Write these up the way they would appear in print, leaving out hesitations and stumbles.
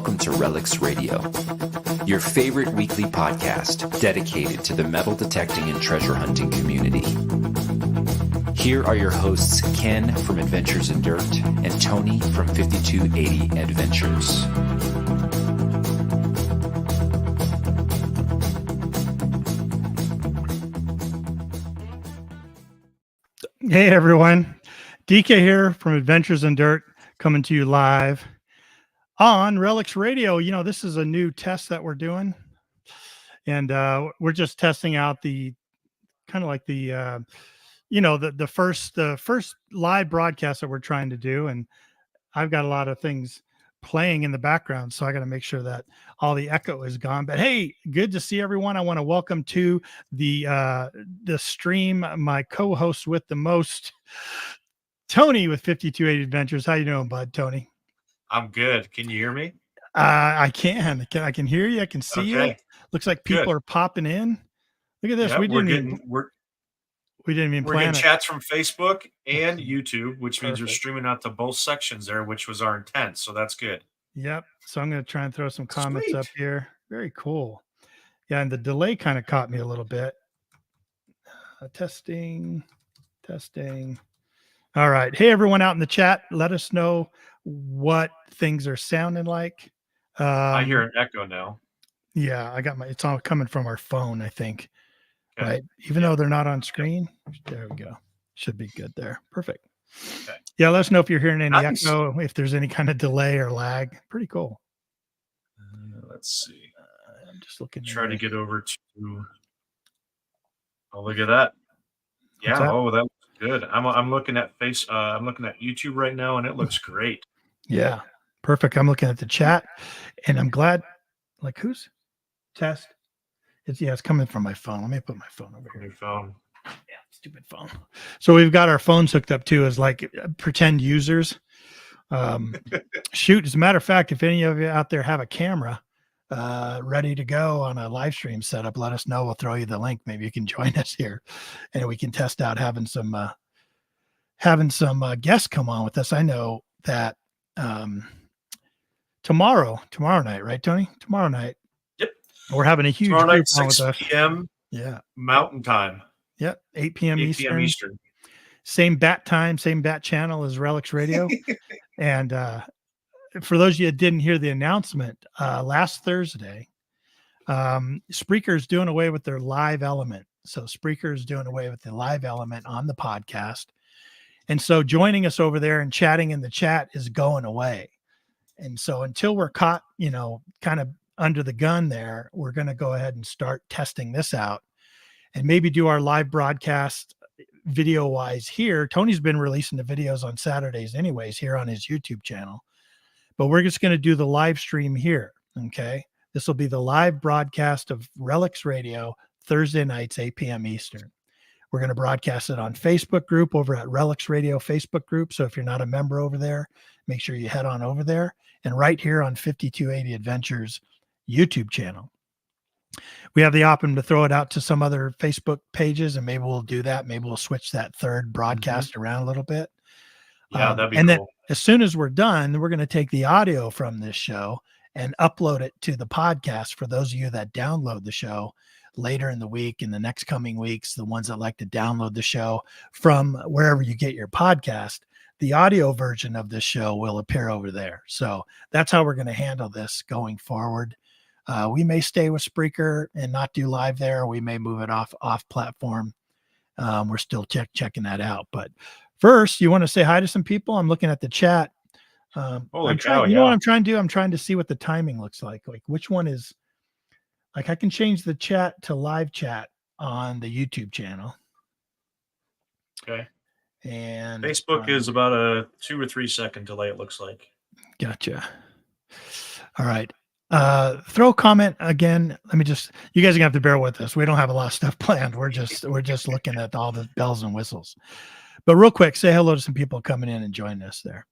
welcome to Relics Radio, your favorite weekly podcast dedicated to the metal detecting and treasure hunting community. Here are your hosts, Ken from Adventures in Dirt and Tony from 5280 Adventures. Hey everyone, DK here from Adventures in Dirt, coming to you live on Relics Radio. You know, this is a new test that we're doing, and we're just testing out the kind of like the the first live broadcast that we're trying to do. And I've got a lot of things playing in the background, so I got to make sure that all the echo is gone. But hey, good to see everyone. I want to welcome to the stream my co-host with the most, Tony with 5280 Adventures. How you doing, bud? Tony? I'm good. Can you hear me? I can hear you. I can see you. Looks like people are popping in. Look at this. Yeah, we didn't even plan getting it. chats from Facebook and YouTube, which means you're streaming out to both sections there, which was our intent. So that's good. Yep. So I'm going to try and throw some comments Sweet. up here. Very cool. Yeah, and the delay kind of caught me a little bit. Testing. All right. Hey, everyone out in the chat, let us know what things are sounding like. I hear an echo now. Yeah, it's all coming from our phone, I think. Okay. Right. Even though they're not on screen. There we go. Should be good there. Perfect. Okay. Yeah, let us know if you're hearing any echo, if there's any kind of delay or lag. Pretty cool. Let's see. I'm just looking. Try to get over to. Oh, look at that. Yeah. That? Oh, that looks good. I'm looking at I'm looking at YouTube right now, and it looks great. Yeah. Perfect. I'm looking at the chat, and I'm glad. Like, who's test? It's coming from my phone. Let me put my phone over here. Your phone. Yeah, stupid phone. So we've got our phones hooked up too as like pretend users. Shoot, as a matter of fact, if any of you out there have a camera ready to go on a live stream setup, let us know. We'll throw you the link. Maybe you can join us here, and we can test out having some guests come on with us. I know that tomorrow night, right, Tony? Tomorrow night. Yep. We're having a huge tomorrow night, group on 6 with us. p.m. Yeah. Mountain time. Yep. 8 p.m. 8 p.m. Eastern. Same bat time, same bat channel as Relics Radio. And for those of you that didn't hear the announcement, last Thursday, Spreaker is doing away with their live element. So Spreaker is doing away with the live element on the podcast. And so joining us over there and chatting in the chat is going away. And so until we're caught, kind of under the gun there, we're going to go ahead and start testing this out and maybe do our live broadcast video wise here. Tony's been releasing the videos on Saturdays anyways here on his YouTube channel, but we're just going to do the live stream here. Okay. This will be the live broadcast of Relics Radio Thursday nights, 8 p.m. Eastern. We're going to broadcast it on Facebook group over at Relics Radio Facebook group. So if you're not a member over there, make sure you head on over there, and right here on 5280 Adventures YouTube channel. We have the option to throw it out to some other Facebook pages, and maybe we'll do that. Maybe we'll switch that third broadcast around a little bit. Yeah, that'd be and cool. Then as soon as we're done, we're going to take the audio from this show and upload it to the podcast for those of you that download the show later in the week, in the next coming weeks, the ones that like to download the show from wherever you get your podcast. The audio version of this show will appear over there. So that's how we're going to handle this going forward. We may stay with Spreaker and not do live there. We may move it off platform. We're still checking that out. But first, you want to say hi to some people? I'm looking at the chat. Holy cow, you know what I'm trying to do? I'm trying to see what the timing looks like. Like which one is, like I can change the chat to live chat on the YouTube channel. Okay. And Facebook is about a 2 or 3 second delay, it looks like. Gotcha. All right. Throw a comment again. You guys are gonna have to bear with us. We don't have a lot of stuff planned. We're just looking at all the bells and whistles. But real quick, say hello to some people coming in and joining us there.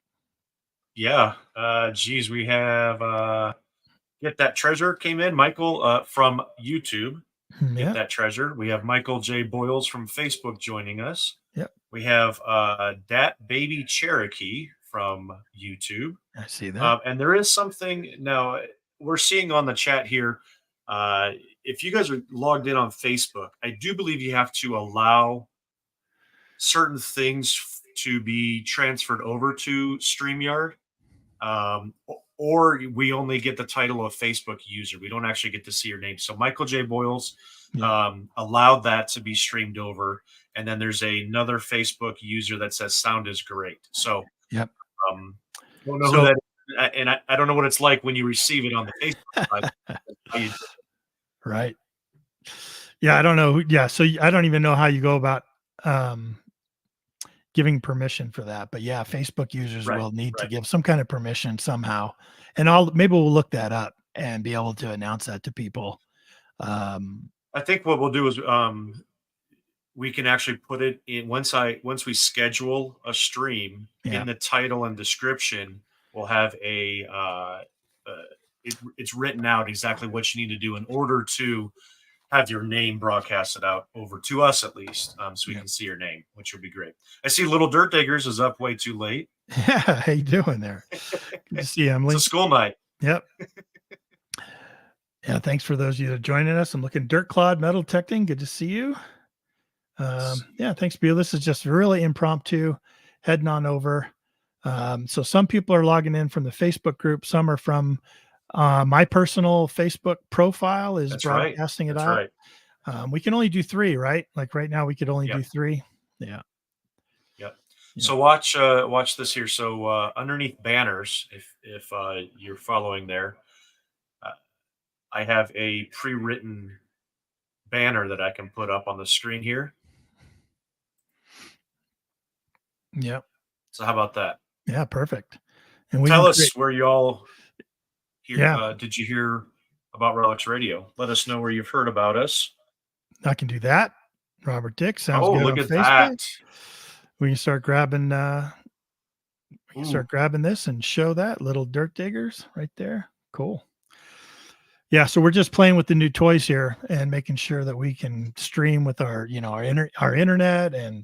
Yeah. Geez, we have Get That Treasure came in. Michael from YouTube. Get That Treasure. We have Michael J. Boyles from Facebook joining us. Yep. We have Dat Baby Cherokee from YouTube. I see that. And there is something now we're seeing on the chat here. If you guys are logged in on Facebook, I do believe you have to allow certain things to be transferred over to StreamYard. Or we only get the title of Facebook user. We don't actually get to see your name. So Michael J. Boyles allowed that to be streamed over. And then there's another Facebook user that says sound is great. So yep. I don't know who that is, and I don't know what it's like when you receive it on the Facebook side. Right. Yeah, I don't know. Yeah, so I don't even know how you go about giving permission for that. But yeah, Facebook users will need to give some kind of permission somehow. And maybe we'll look that up and be able to announce that to people. I think what we'll do is we can actually put it in once we schedule a stream in the title and description, we'll have it's written out exactly what you need to do in order to have your name broadcasted out over to us at least, so we can see your name, which would be great. I see Little Dirt Diggers is up way too late. Yeah, how you doing there? Good to see you, Emily. It's a school night. Yep. Yeah, thanks for those of you that are joining us. I'm looking Dirt Clod Metal Detecting. Good to see you. Yeah, thanks, Bill. This is just really impromptu, heading on over. So some people are logging in from the Facebook group. Some are from my personal Facebook profile is broadcasting it out. Right. We can only do 3, right? Like right now we could only do 3. Yeah. Yep. So watch this here. So underneath banners, if you're following there, I have a pre-written banner that I can put up on the screen here. Yep. So how about that? Yeah, perfect. And tell us where you all did you hear about Relics Radio? Let us know where you've heard about us. I can do that. Robert Dick sounds good. Look at that. We can start grabbing this and show that Little Dirt Diggers right there. Cool. Yeah, so we're just playing with the new toys here and making sure that we can stream with our internet and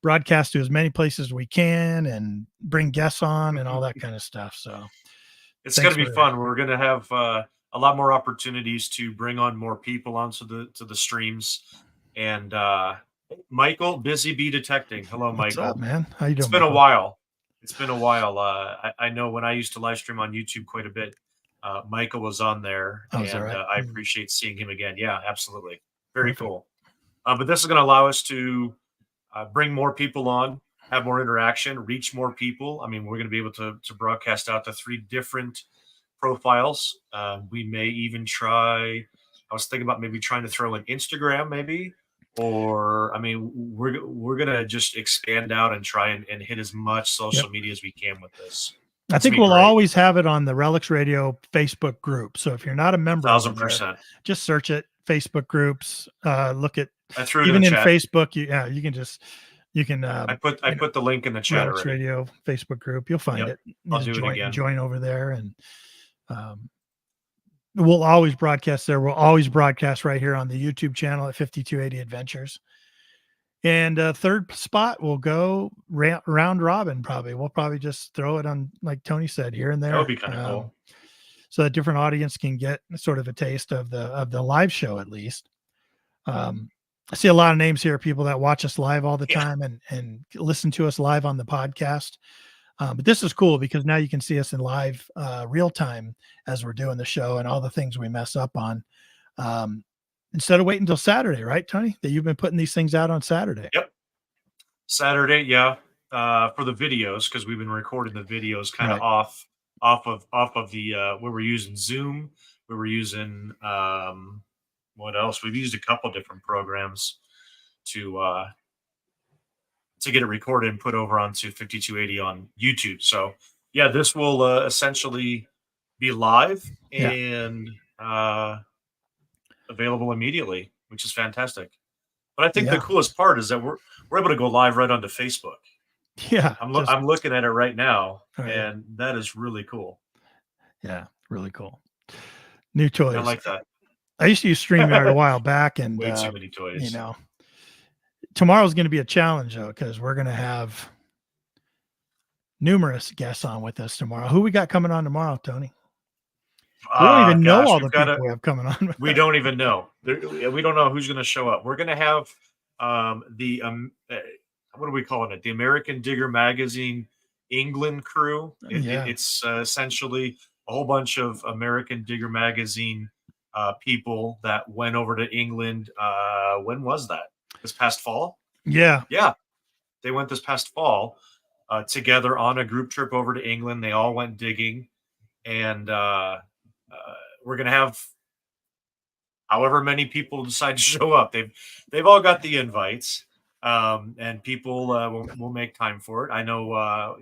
broadcast to as many places as we can and bring guests on and all that kind of stuff. So it's going to be fun. We're going to have a lot more opportunities to bring on more people onto the streams. And Michael, Busy Bee Detecting. Hello, Michael. What's up, man? How you doing? It's been a while. It's been a while. I know when I used to live stream on YouTube quite a bit, Michael was on there, and I appreciate seeing him again. Yeah, absolutely. Very cool. But this is going to allow us to bring more people on, have more interaction, reach more people. I mean, we're going to be able to broadcast out to 3 different profiles. We may even try. I was thinking about maybe trying to throw in Instagram, maybe, or I mean, we're going to just expand out and try and hit as much social media as we can with this. I think we'll always have it on the Relics Radio Facebook group. So if you're not a member, 1,000%, just search it. Facebook groups. Look at even in Facebook. You can just I put the link in the chat. Relics Radio Facebook group. You'll find it. I'll do it again. Join over there, and we'll always broadcast there. We'll always broadcast right here on the YouTube channel at 5280 Adventures. And third spot, we'll go round robin. We'll probably just throw it on, like Tony said, here and there. That would be kind of cool, so that different audience can get sort of a taste of the live show at least. I see a lot of names here, people that watch us live all the time and listen to us live on the podcast. But this is cool because now you can see us in live real time as we're doing the show and all the things we mess up on. Instead of waiting until Saturday, right, Tony? That you've been putting these things out on Saturday. Yep. Saturday, yeah. For the videos, because we've been recording the videos kind of off of the we were using Zoom. We were using what else? We've used a couple different programs to get it recorded and put over onto 5280 on YouTube. So yeah, this will essentially be live and available immediately, which is fantastic. But I think the coolest part is that we're able to go live right onto Facebook. Yeah, I'm looking at it right now, and that is really cool. Yeah, really cool. New toys. I like that. I used to use StreamYard a while back, and way too many toys. Tomorrow's going to be a challenge though, because we're going to have numerous guests on with us tomorrow. Who we got coming on tomorrow, Tony? We don't even know all the people we have coming on. We don't even know. We don't know who's going to show up. We're going to have what are we calling it? The American Digger Magazine England crew. It's essentially a whole bunch of American Digger Magazine people that went over to England. When was that? This past fall? Yeah. They went this past fall together on a group trip over to England. They all went digging, and we're going to have however many people decide to show up. They've all got the invites, and people will make time for it. I know.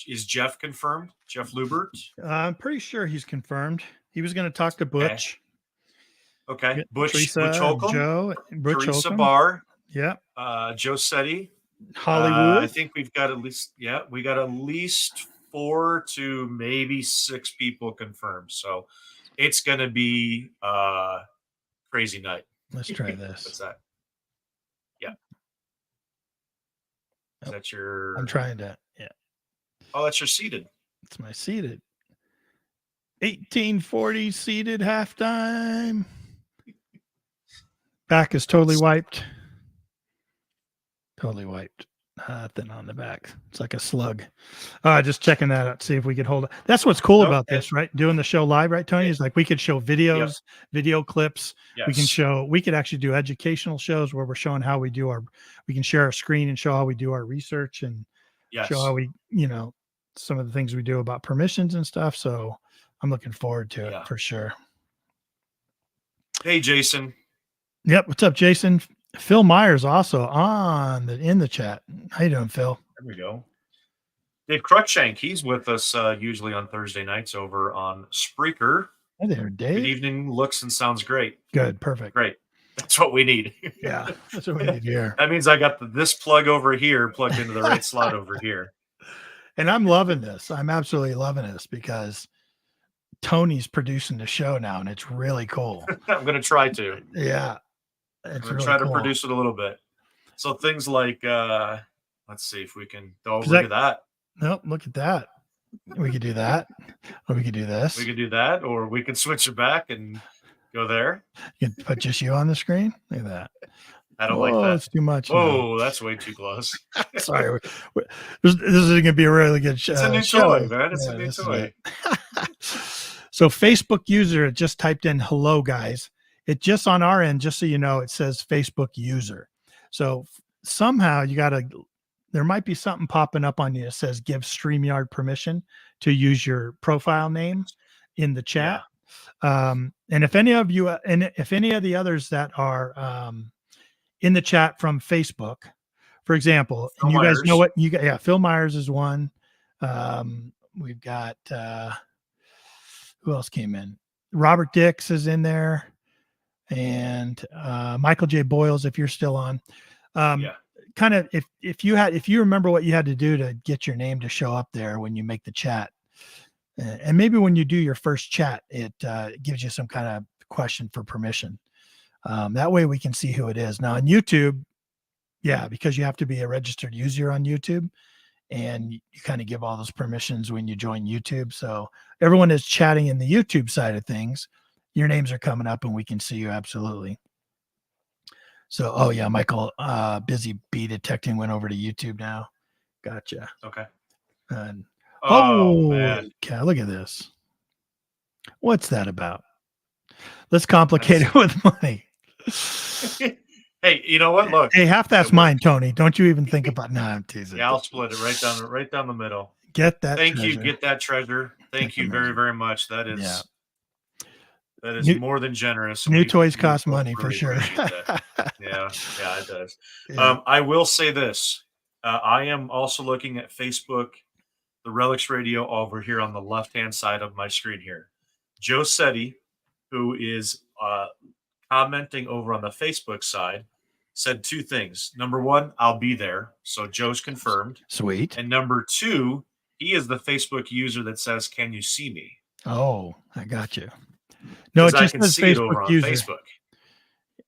Is Jeff confirmed? Jeff Lubert? I'm pretty sure he's confirmed. He was going to talk to Butch. Okay. Butch Holcomb, Joe, Teresa Barr. Yeah. Joe Setti. Hollywood. I think we got at least 4 to maybe 6 people confirmed. So it's going to be crazy night. Let's try this. What's that? Yeah. Is that your? I'm trying to. Yeah. Oh, that's your seated. It's my seated. 1840 seated halftime. Back is totally wiped. Totally wiped. Nothing on the back. It's like a slug. Just checking that out. See if we could hold it. That's what's cool about this, right? Doing the show live, right, Tony? Is like we could show videos, video clips. Yes. We could actually do educational shows where we're showing how we can share our screen and show how we do our research and show how we, some of the things we do about permissions and stuff. So I'm looking forward to it for sure. Hey, Jason. Yep. What's up, Jason? Phil Myers also in the chat. How you doing, Phil? There we go. Dave Cruikshank, he's with us usually on Thursday nights over on Spreaker. Hi there, Dave. Good evening. Looks and sounds great. Good. Perfect. Great. That's what we need. Yeah. That's what we need here. That means I got this plug over here plugged into the right slot over here. And I'm loving this. I'm absolutely loving this because Tony's producing the show now, and it's really cool. I'm going to try to. Yeah. I'm going to try to produce it a little bit. So things like, let's see if we can. Oh, look at that. Nope, look at that. We could do that. Or we could do this. We could do that, or we could switch it back and go there. You can put just you on the screen. Look at that. I don't like that. It's too much. Oh, that's way too close. Sorry. This is going to be a really good show. It's a new toy, man. It's a new toy. So Facebook user just typed in hello, guys. It just on our end, just so you know, it says Facebook user. So somehow there might be something popping up on you that says give StreamYard permission to use your profile name in the chat. Yeah. And if any of you, and if any of the others that are in the chat from Facebook, for example, and you guys know what you got. Yeah. Phil Myers is one. We've got, who else came in? Robert Dix is in there. And Michael J. Boyles, if you're still on, kind of if you remember what you had to do to get your name to show up there when you make the chat, and maybe when you do your first chat, it gives you some kind of question for permission. That way we can see who it is. Now on YouTube, because you have to be a registered user on YouTube, and you kind of give all those permissions when you join YouTube. So everyone is chatting in the YouTube side of things. Your names are coming up and we can see you. Absolutely. So, Michael, busy bee detecting went over to YouTube now. Gotcha. Okay. And, man. Okay, look at this. What's that about? Let's complicate it with money. Hey, you know what? Look. Hey, half that's mine, Tony. Don't you even think about. No, I'm teasing. Yeah, I'll split it right down the middle. Get that. Thank you. Get that treasure. Thank you very, very much. That is. Yeah. That is more than generous. New toys cost money for sure. Yeah, it does. Yeah. I will say this. I am also looking at Facebook, the Relics Radio over here on the left-hand side of my screen here. Joe Setti, who is commenting over on the Facebook side, said 2 things. Number 1, I'll be there. So Joe's confirmed. Sweet. And number 2, he is the Facebook user that says, "Can you see me?" Oh, I got you. No, it just says Facebook user. Facebook.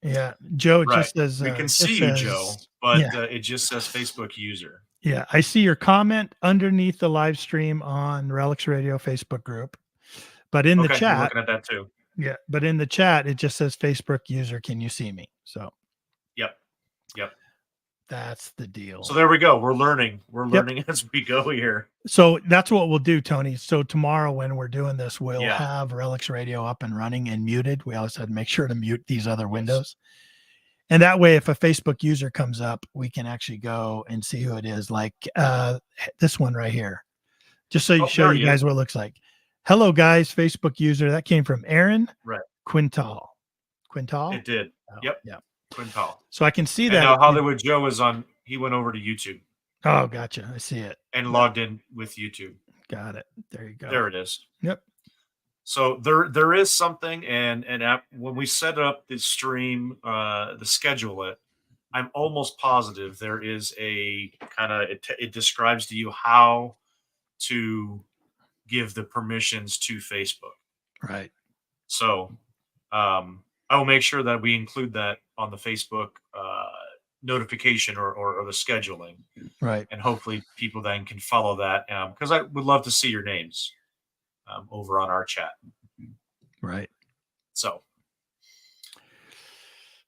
Yeah, Joe. It just says we can see you, Joe, but it just says Facebook user. Yeah, I see your comment underneath the live stream on Relics Radio Facebook group, but in the Okay, I'm chat, looking at that too. yeah, but in the chat it just says Facebook user, can you see me? So Yep. that's the deal. So there we go. We're learning. We're Yep. learning as we go here. So that's what we'll do, Tony. So tomorrow when we're doing this, we'll Yeah. have Relics Radio up and running and muted. We always had to make sure to mute these other windows. And that way, if a Facebook user comes up, we can actually go and see who it is. Like this one right here, just so you show you guys what it looks like. Hello, guys, Facebook user. That came from Aaron Quintal. Quintal? It did. Oh, yep. Yeah. Quintal. So I can see and that. Now Hollywood Joe is on. He went over to YouTube. Oh, gotcha. I see it. And logged in with YouTube. Got it. There you go. There it is. Yep. So there is something, and when we set up the stream, the schedule it, I'm almost positive there is a kind of it describes to you how to give the permissions to Facebook. Right. So I will make sure that we include that on the Facebook notification or the scheduling. Right. And hopefully people then can follow that because I would love to see your names over on our chat. Right. So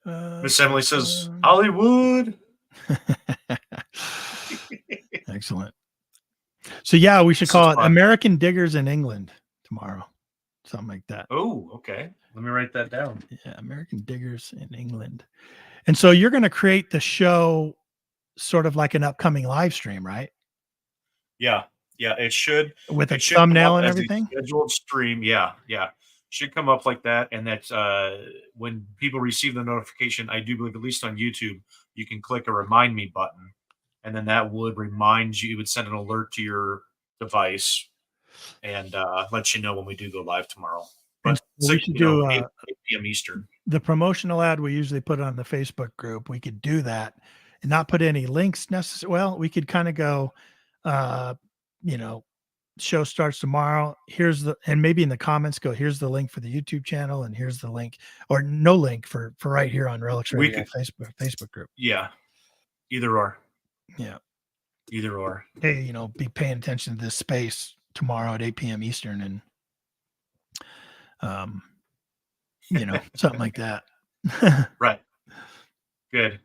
Miss Emily says, Hollywood. Excellent. So yeah, we should call it American Diggers in England tomorrow. Something like that. Oh, okay. Let me write that down. Yeah, American Diggers in England. And so you're going to create the show sort of like an upcoming live stream, right? Yeah. Yeah, it should. With a thumbnail and everything? Scheduled stream. Yeah. Should come up like that. And that's when people receive the notification, I do believe, at least on YouTube, you can click a remind me button. And then that would remind you, it would send an alert to your device and let you know when we do go live tomorrow. But we should do 8 p.m. Eastern. The promotional ad we usually put on the Facebook group. We could do that and not put any links necessarily. Well, we could kind of go, show starts tomorrow. And maybe in the comments go, here's the link for the YouTube channel, and here's the link, or no link for right here on Relics Radio Facebook group. Yeah, either or. Yeah, either or. Hey, be paying attention to this space tomorrow at 8 p.m. Eastern, and something like that. Right. Good.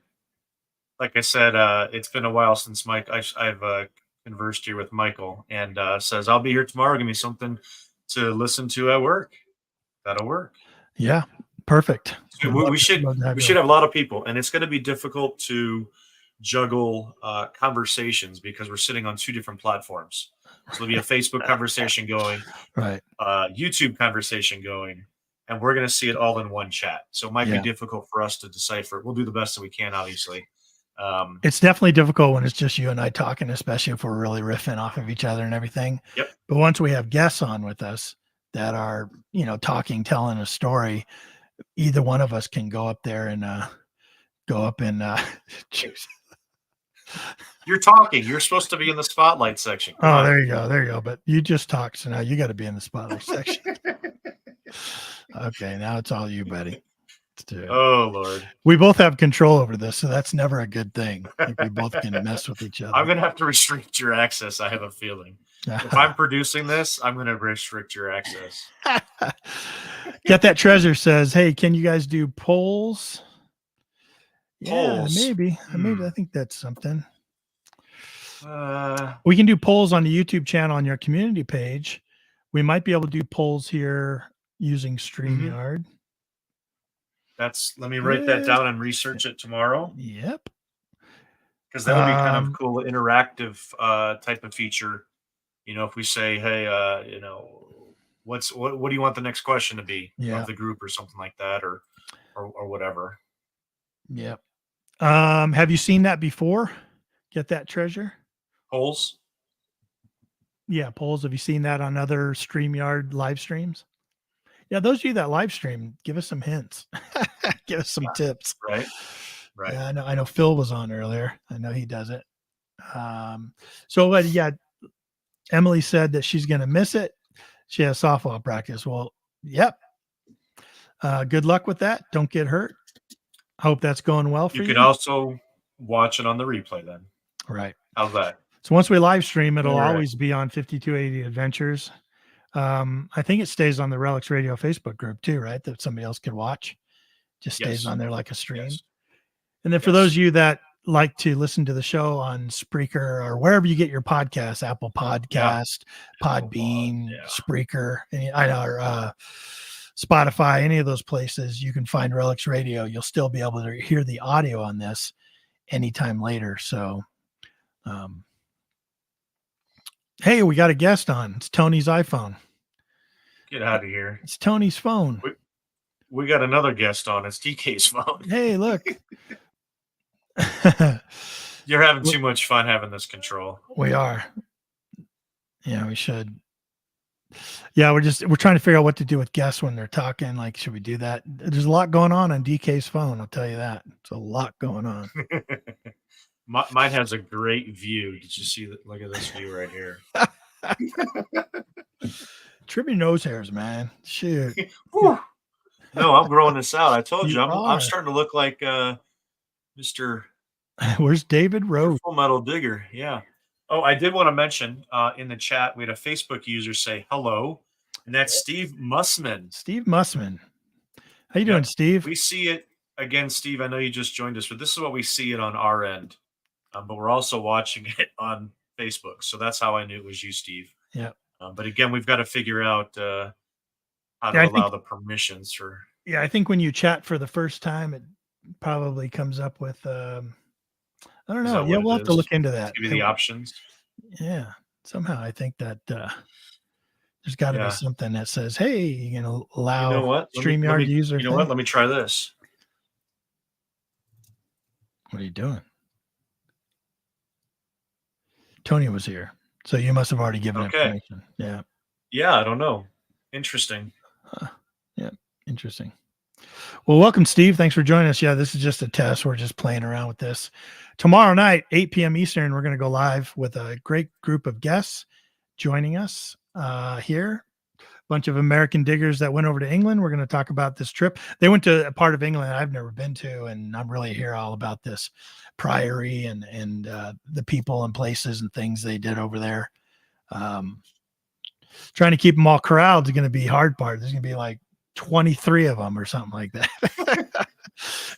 Like I said, it's been a while since Mike. I've conversed here with Michael, and says I'll be here tomorrow. Give me something to listen to at work. That'll work. Yeah, perfect. So we should have a lot of people, and it's going to be difficult to juggle conversations because we're sitting on 2 different platforms. So there'll be a Facebook conversation going, right? YouTube conversation going, and we're going to see it all in one chat. So it might be difficult for us to decipher. We'll do the best that we can, obviously. It's definitely difficult when it's just you and I talking, especially if we're really riffing off of each other and everything. Yep. But once we have guests on with us that are, talking, telling a story, either one of us can go up there and You're talking. You're supposed to be in the spotlight section. Come on. There you go. But you just talked, so now you got to be in the spotlight section. Okay, now it's all you, buddy. Oh Lord, we both have control over this, so that's never a good thing. Like we both can mess with each other. I'm gonna have to restrict your access. I have a feeling. If I'm producing this, I'm gonna restrict your access. Get That Treasure says, "Hey, can you guys do polls?" Polls. Yeah, maybe. I think that's something. We can do polls on the YouTube channel on your community page. We might be able to do polls here using StreamYard. Let me write that down and research it tomorrow. Yep. Because that would be kind of cool, interactive type of feature. If we say, hey, what do you want the next question to be of the group or something like that, or whatever. Yep. Have you seen that before? Get That Treasure? Polls? Yeah, polls. Have you seen that on other StreamYard live streams? Yeah, those of you that live stream, give us some hints. Give us some tips. Right. Yeah, I know Phil was on earlier. I know he does it. Emily said that she's going to miss it. She has softball practice. Well, yep. Good luck with that. Don't get hurt. I hope that's going well for you. You can also watch it on the replay then. Right. How's that? So once we live stream, it'll All right. always be on 5280 Adventures. I think it stays on the Relics Radio Facebook group too, right? That somebody else could watch. Just stays on there like a stream. Yes. And then for those of you that like to listen to the show on Spreaker or wherever you get your podcasts, Apple Podcast, Podbean, Spreaker, or Spotify, any of those places, you can find Relics Radio. You'll still be able to hear the audio on this anytime later. So, hey, we got a guest on. It's Tony's iPhone. Get out of here. It's Tony's phone. We got another guest on. It's DK's phone. Hey, look. You're having too much fun having this control. We are. Yeah, we should. Yeah, we're trying to figure out what to do with guests when they're talking. Like, should we do that? There's a lot going on DK's phone. I'll tell you that. It's a lot going on. Mine has a great view. Did you see that? Look at this view right here. Trim your nose hairs, man. Shoot. No, I'm growing this out. I told you, I'm are. starting to look like Mr. Where's David Rose? Full Metal Digger. Yeah. Oh, I did want to mention in the chat, we had a Facebook user say hello, and that's Steve Mussman. Steve Mussman. How you doing, Steve? We see it again, Steve. I know you just joined us, but this is what we see it on our end. But we're also watching it on Facebook, so that's how I knew it was you, Steve. Yeah. But again, we've got to figure out how to allow the permissions for. Yeah, I think when you chat for the first time, it probably comes up with. I don't know. Yeah, we'll have to look into that. Give you the options. Yeah, somehow I think that there's got to be something that says, "Hey, you can allow StreamYard user." You know what? Let me try this. What are you doing? Tony was here, so you must have already given information. Yeah. Yeah, I don't know. Interesting. Yeah, interesting. Well, welcome, Steve. Thanks for joining us. Yeah, this is just a test. We're just playing around with this. Tomorrow night, 8 p.m. Eastern, we're going to go live with a great group of guests joining us here. A bunch of American diggers that went over to England. We're going to talk about this trip. They went to a part of England I've never been to, and I'm really hear all about this priory and the people and places and things they did over there. Trying to keep them all corralled is going to be hard part. There's going to be like 23 of them or something like that.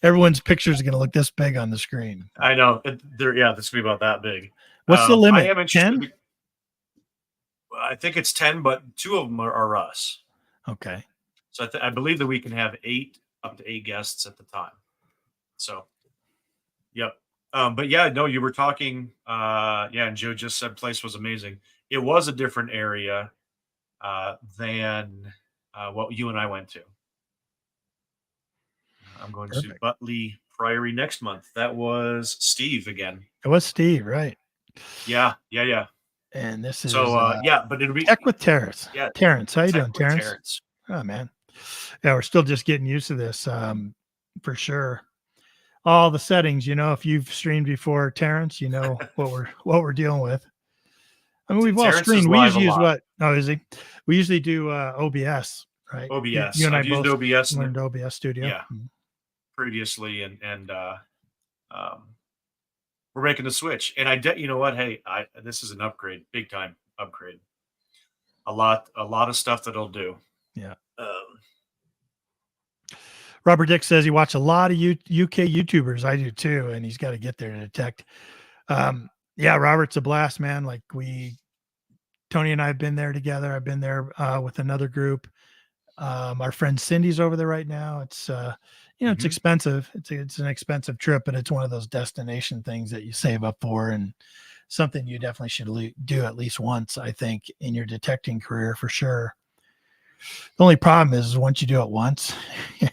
Everyone's pictures are going to look this big on the screen. I know. This is going to be about that big. What's the limit? 10? I think it's 10, but 2 of them are us. Okay. So I believe that we can have up to 8 guests at the time. So, yep. But yeah, no, you were talking. And Joe just said place was amazing. It was a different area than what you and I went to. I'm going to Butley Priory next month. That was Steve again. It was Steve, right? Yeah. And this is but it'll be Tech with Terrence. Yeah, Terrence, how you doing, Terrence? Oh man, yeah, we're still just getting used to this, for sure. All the settings, if you've streamed before, Terrence, you know what we're dealing with. I mean, we've all streamed. We usually use what? Oh, is he? We usually do OBS, right? OBS. You and I used both OBS. learned OBS Studio. Yeah. Previously, and we're making the switch. And you know what? Hey, this is an upgrade, big time upgrade. A lot of stuff that it'll do. Yeah. Robert Dick says he watched a lot of UK YouTubers. I do too, and he's got to get there to detect. Yeah, Robert's a blast, man. Like Tony and I have been there together. I've been there with another group. Our friend Cindy's over there right now. It's it's expensive. It's an expensive trip, but it's one of those destination things that you save up for, and something you definitely should do at least once, I think, in your detecting career for sure. The only problem is once you do it once, you're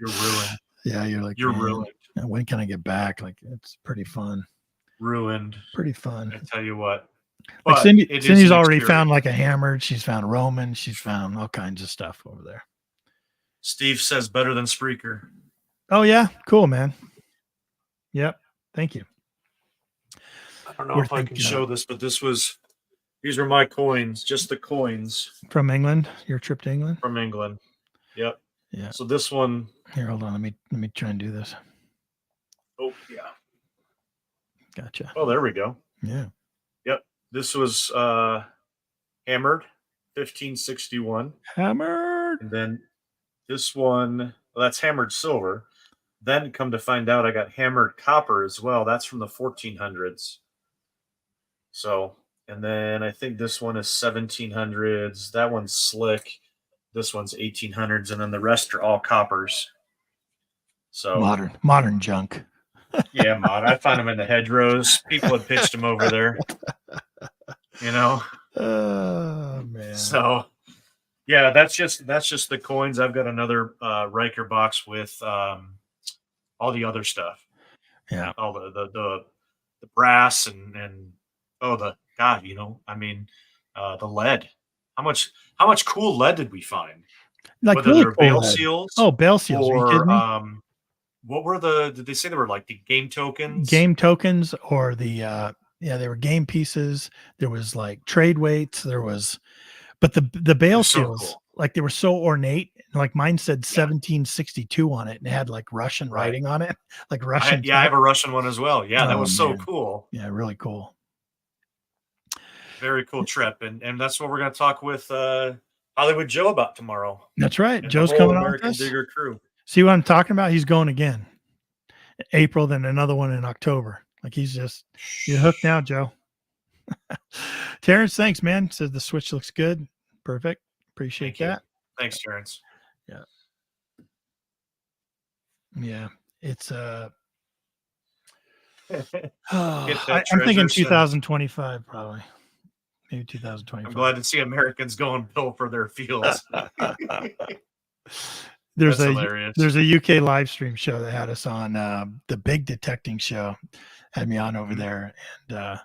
ruined. Yeah, you're ruined. When can I get back? Like, it's pretty fun. Ruined. Pretty fun. I tell you what. Like Cindy's already found like a hammered. She's found Roman. She's found all kinds of stuff over there. Steve says better than Spreaker. Oh yeah, cool, man. Yep. Thank you. I don't know if I can show this, but these were my coins, just the coins from England. Your trip to England? From England. Yep. Yeah. So this one here, hold on. Let me try and do this. Oh yeah. Gotcha. Oh, there we go. Yeah. Yep. This was hammered 1561. Hammered. And then this one, well, that's hammered silver. Then come to find out I got hammered copper as well. That's from the 1400s. So, and then I think this one is 1700s. That one's slick. This one's 1800s. And then the rest are all coppers. So modern junk. Yeah, I found them in the hedgerows. People had pitched them over there. Oh man. So yeah, that's just the coins. I've got another Riker box with all the other stuff. Yeah. All the brass and the lead. How much cool lead did we find? Like whether really they're cool bale lead. seals. Oh, bale seals. Are you Or kidding me? what were did they say they were like the game tokens? Game tokens or the they were game pieces. There was like trade weights. There was, but the bale seals, cool. like they were so ornate. Like mine said 1762 on it and it had like Russian writing on it, like Russian. I have a Russian one as well. Yeah, that was so man. cool. Yeah, really cool. Very cool trip. And that's what we're going to talk with Hollywood Joe about tomorrow. That's right. And Joe's the whole coming on American with us. Digger crew. See what I'm talking about? He's going again. April, then another one in October. Like you're hooked now, Joe. Terrence, thanks, man. Says the Switch looks good. Perfect. Appreciate that. Thanks, Terrence. Yeah. Yeah. It's I'm thinking 2025 probably. Maybe 2025. I'm glad to see Americans going bill for their fields. There's a UK live stream show that had us on the Big Detecting Show, had me on over there, and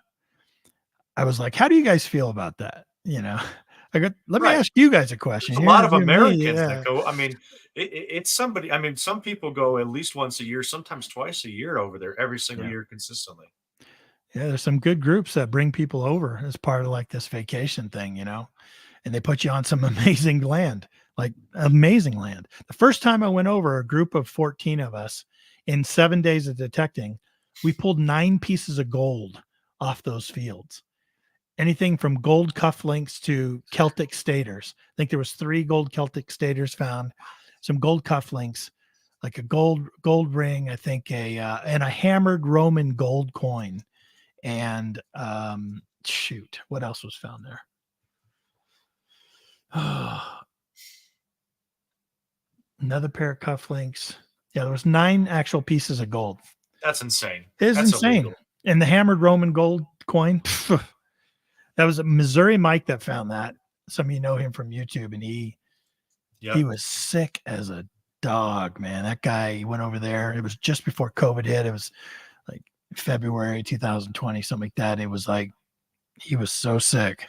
I was like, "How do you guys feel about that?" I go, "Let me ask you guys a question." There's a lot of Americans that go. I mean, it's somebody. I mean, some people go at least once a year, sometimes twice a year over there, every single year consistently. Yeah, there's some good groups that bring people over as part of like this vacation thing, and they put you on some amazing land. Like amazing land. The first time I went over, a group of 14 of us in 7 days of detecting, we pulled 9 pieces of gold off those fields. Anything from gold cufflinks to Celtic staters. I think there was 3 gold Celtic staters found, some gold cufflinks, like a gold ring, I think and a hammered Roman gold coin. And what else was found there? Another pair of cufflinks. Yeah, there was 9 actual pieces of gold. That's insane. That's insane. Illegal. And the hammered Roman gold coin. That was a Missouri Mike that found that. Some of you know him from YouTube, and he was sick as a dog, man. That guy, he went over there. It was just before COVID hit. It was like February 2020, something like that. It was like he was so sick,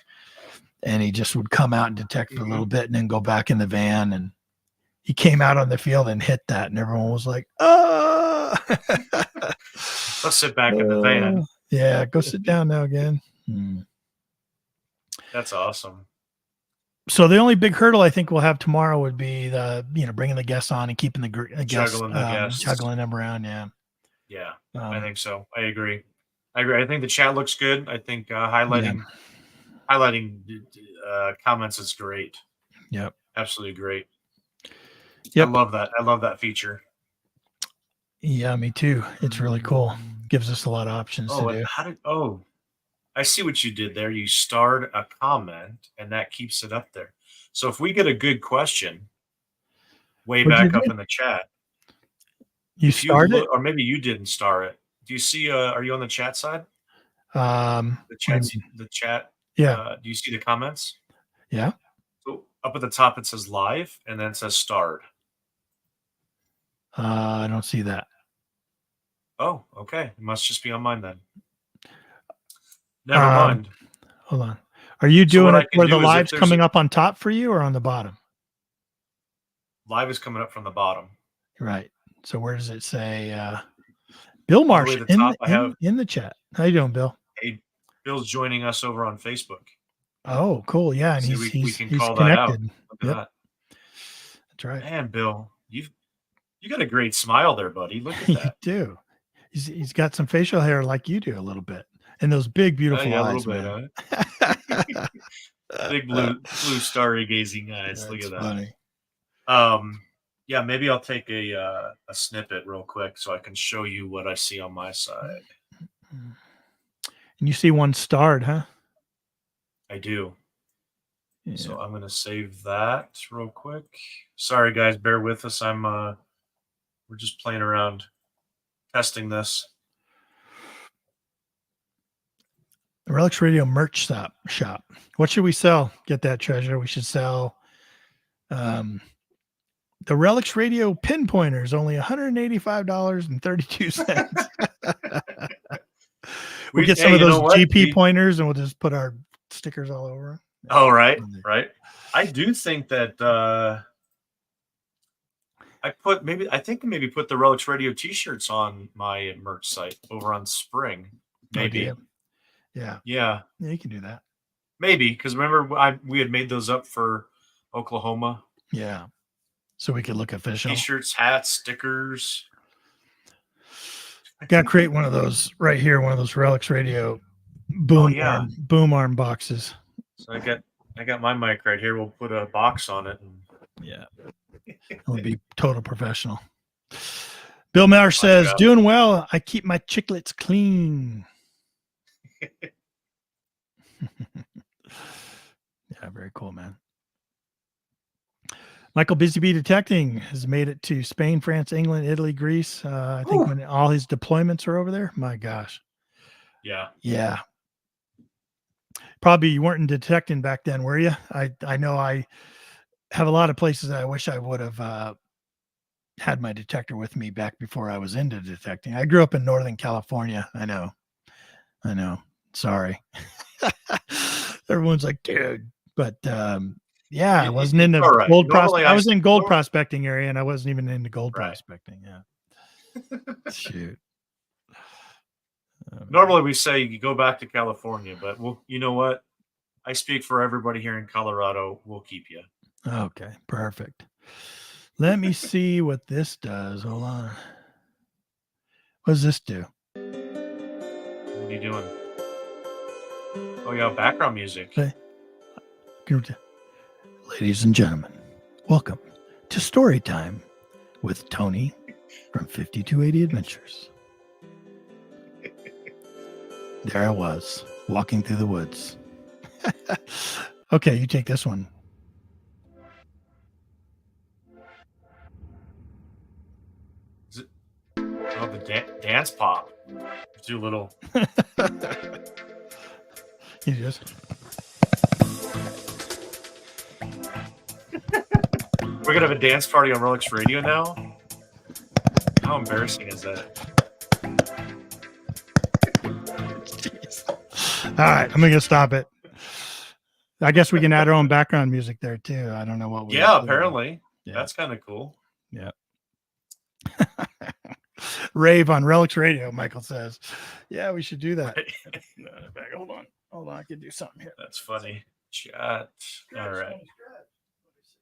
and he just would come out and detect for a little bit, and then go back in the van. And he came out on the field and hit that, and everyone was like, "Oh!" Let's sit back in the van. Yeah, go sit down now again. That's awesome. So the only big hurdle I think we'll have tomorrow would be bringing the guests on and keeping the guests, juggling them around. Yeah, I think so. I agree. I think the chat looks good. I think highlighting comments is great. Yep, absolutely great. Yep. I love that. I love that feature. Yeah, me too. It's really cool. Gives us a lot of options to do. I see what you did there. You starred a comment, and that keeps it up there. So if we get a good question back up in the chat, you starred it, or maybe you didn't star it. Do you see? Are you on the chat side? The chat. Yeah. Do you see the comments? Yeah. So up at the top it says live, and then it says starred. I don't see that. Oh, okay. It must just be on mine then. Never mind. Hold on. Are you doing it where the live's coming up on top for you or on the bottom? Live is coming up from the bottom. Right. So where does it say Bill Marsh in the chat? How you doing, Bill? Hey, Bill's joining us over on Facebook. Oh, cool. Yeah, and so he's call connected. That out. Look at that. That's right. Man, Bill, you got a great smile there, buddy. Look at that. You do. He's got some facial hair like you do a little bit, and those big beautiful yeah, eyes, a little man. bit, big blue starry gazing eyes. Look at that. Funny. Yeah, maybe I'll take a snippet real quick so I can show you what I see on my side. And you see one starred, huh? I do. Yeah. So I'm gonna save that real quick. Sorry guys, bear with us. We're just playing around, testing this. The Relics Radio merch shop. What should we sell? Get that treasure. We should sell the Relics Radio pinpointers, only $185.32. We'll get some of those GP pointers and we'll just put our stickers all over them. Oh, right. I do think that I think maybe put the Relics Radio t-shirts on my merch site over on Spring. Maybe. Oh, yeah. Yeah, you can do that. Maybe, because remember we had made those up for Oklahoma. Yeah. So we could look official. T-shirts, hats, stickers. Got to create one of those right here, one of those Relics Radio boom arm boxes. So I got my mic right here. We'll put a box on it. Yeah. It'll be total professional. Bill Maurer says, doing well. I keep my chiclets clean. Yeah, very cool, man. Michael Busy Bee Detecting has made it to Spain, France, England, Italy, Greece. I think when all his deployments are over there. My gosh. Yeah. Yeah. Probably you weren't in detecting back then, were you? I know I have a lot of places that I wish I would have had my detector with me back before I was into detecting. I grew up in Northern California. I know. Sorry. Everyone's like, dude. But yeah, I wasn't into gold prospecting. I was in gold prospecting area, and I wasn't even into gold prospecting. Yeah. Shoot. Normally we say you go back to California, but you know what? I speak for everybody here in Colorado. We'll keep you. Okay, perfect. Let me see what this does. Hold on. What does this do? What are you doing? Oh, yeah, background music. Okay. Ladies and gentlemen, welcome to Story Time with Tony from 5280 Adventures. There I was, walking through the woods. Okay, you take this one. Is it? Oh, the dance pop. Do a little. You just. We're gonna have a dance party on Relics Radio now. How embarrassing is that? All right, I'm gonna stop it. I guess we can add our own background music there too. I don't know what. Apparently, that's kind of cool. Yeah. Rave on Relics Radio, Michael says. Yeah, we should do that. Hold on. I can do something here. That's funny. Chat. All right.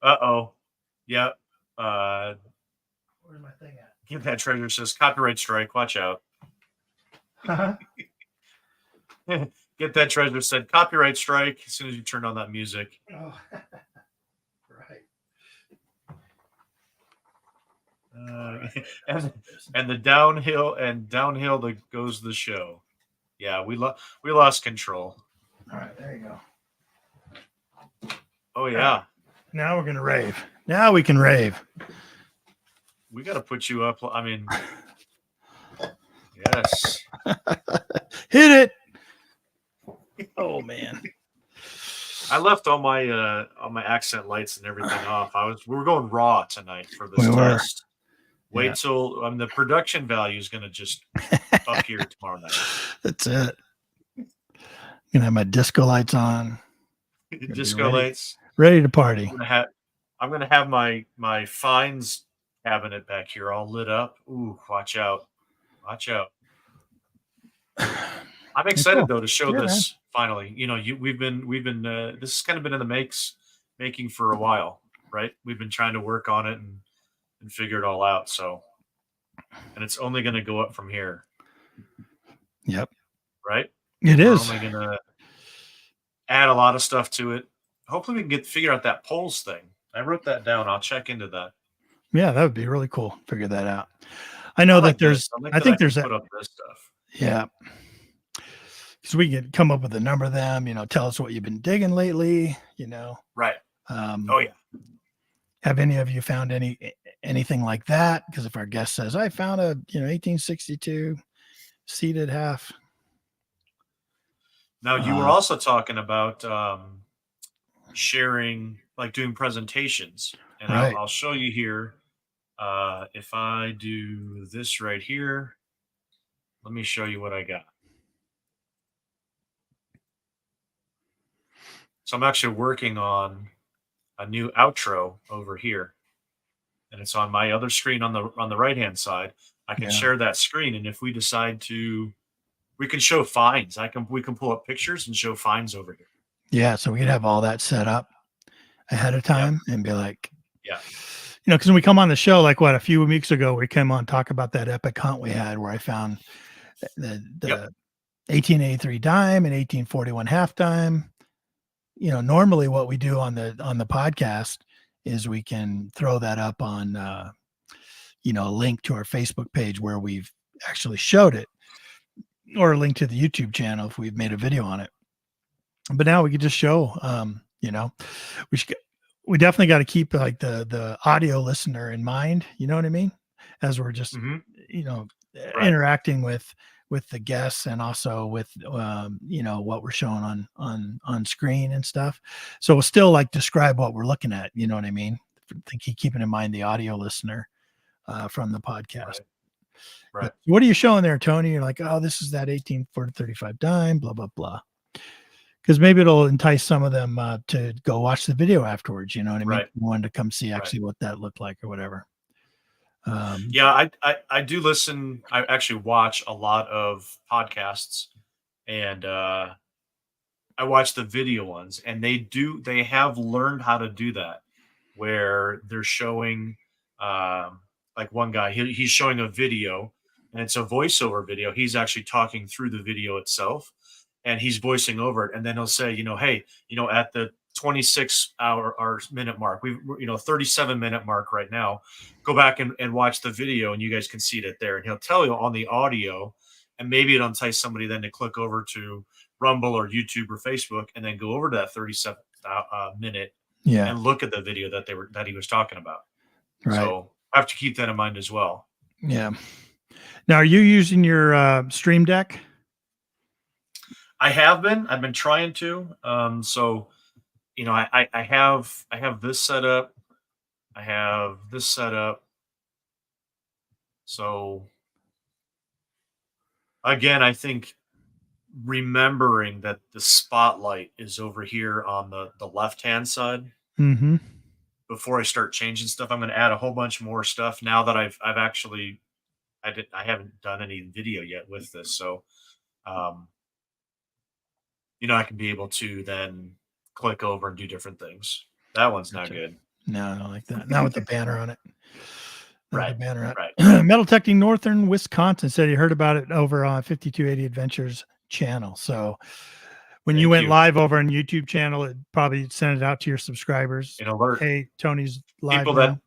Uh-oh. Yep. Where's my thing at? Give that treasure says copyright strike. Watch out. Get that treasure said copyright strike as soon as you turn on that music. Oh. Right. And the downhill that goes the show. Yeah, we lost control. All right, there you go. Oh yeah. Now we're gonna rave. Now we can rave. We got to put you up. I mean, yes. Hit it. Oh man. I left all my accent lights and everything off. We were going raw tonight for this test. Wait till the production value is going to just up here tomorrow night. That's it. Gonna have my disco lights on. Disco lights. Ready to party. I'm gonna have my fines cabinet back here all lit up. Ooh, watch out. Watch out. I'm excited though to show this finally. You know, we've been this has kind of been in the making for a while, right? We've been trying to work on it and figure it all out. So, and it's only going to go up from here. Yep. Right? It We're is. only going to add a lot of stuff to it. Hopefully we can figure out that polls thing. I wrote that down. I'll check into that. Yeah, that would be really cool. Figure that out. I know like that there's, I think there's put up this stuff. Yeah. So we could come up with a number of them, tell us what you've been digging lately, Right. Oh yeah. Have any of you found anything like that? Because if our guest says, I found a, 1862 seated half. Now you were also talking about sharing, like doing presentations, and right. I'll show you here. If I do this right here, let me show you what I got. So I'm actually working on a new outro over here, and it's on my other screen on the right hand side. I can share that screen, and if we decide to, we can show finds. We can pull up pictures and show finds over here. Yeah, so we could have all that set up ahead of time and be like, yeah, because when we come on the show, like a few weeks ago, we came on talk about that epic hunt we had where I found the 1883 dime and 1841 half dime. Normally what we do on the podcast is we can throw that up on, a link to our Facebook page where we've actually showed it, or a link to the YouTube channel if we've made a video on it. But now we could just show, we definitely got to keep like the audio listener in mind. You know what I mean? As we're just, interacting with the guests and also with, what we're showing on screen and stuff. So we'll still like describe what we're looking at. You know what I mean? Keeping in mind the audio listener from the podcast. Right. What are you showing there, Tony? You're like, oh, this is that 1835 dime, blah, blah, blah. Because maybe it'll entice some of them to go watch the video afterwards. You know what I mean? Right. Wanted to come see actually what that looked like or whatever. I do listen. I actually watch a lot of podcasts, and I watch the video ones, and they have learned how to do that, where they're showing, like one guy, he's showing a video, and it's a voiceover video. He's actually talking through the video itself, and he's voicing over it, and then he'll say, hey, at the 26 hour or minute mark, 37-minute mark right now, go back and watch the video, and you guys can see it there, and he'll tell you on the audio, and maybe it'll entice somebody then to click over to Rumble or YouTube or Facebook, and then go over to that 37 minute and look at the video that he was talking about. Right. So I have to keep that in mind as well. Yeah. Now, are you using your Stream Deck? I've been trying to. So, I have this set up. I have this set up. So again, I think remembering that the spotlight is over here on the left-hand side. Mm-hmm. Before I start changing stuff, I'm going to add a whole bunch more stuff now that I haven't done any video yet with this. So, I can be able to then click over and do different things. That one's not good. No, I don't like that. Not with the banner on it. Right. The banner on right. Metal Detecting Northern Wisconsin said he heard about it over on 5280 Adventures channel. So when you went live over on YouTube channel, it probably sent it out to your subscribers. An alert. Hey, Tony's live now.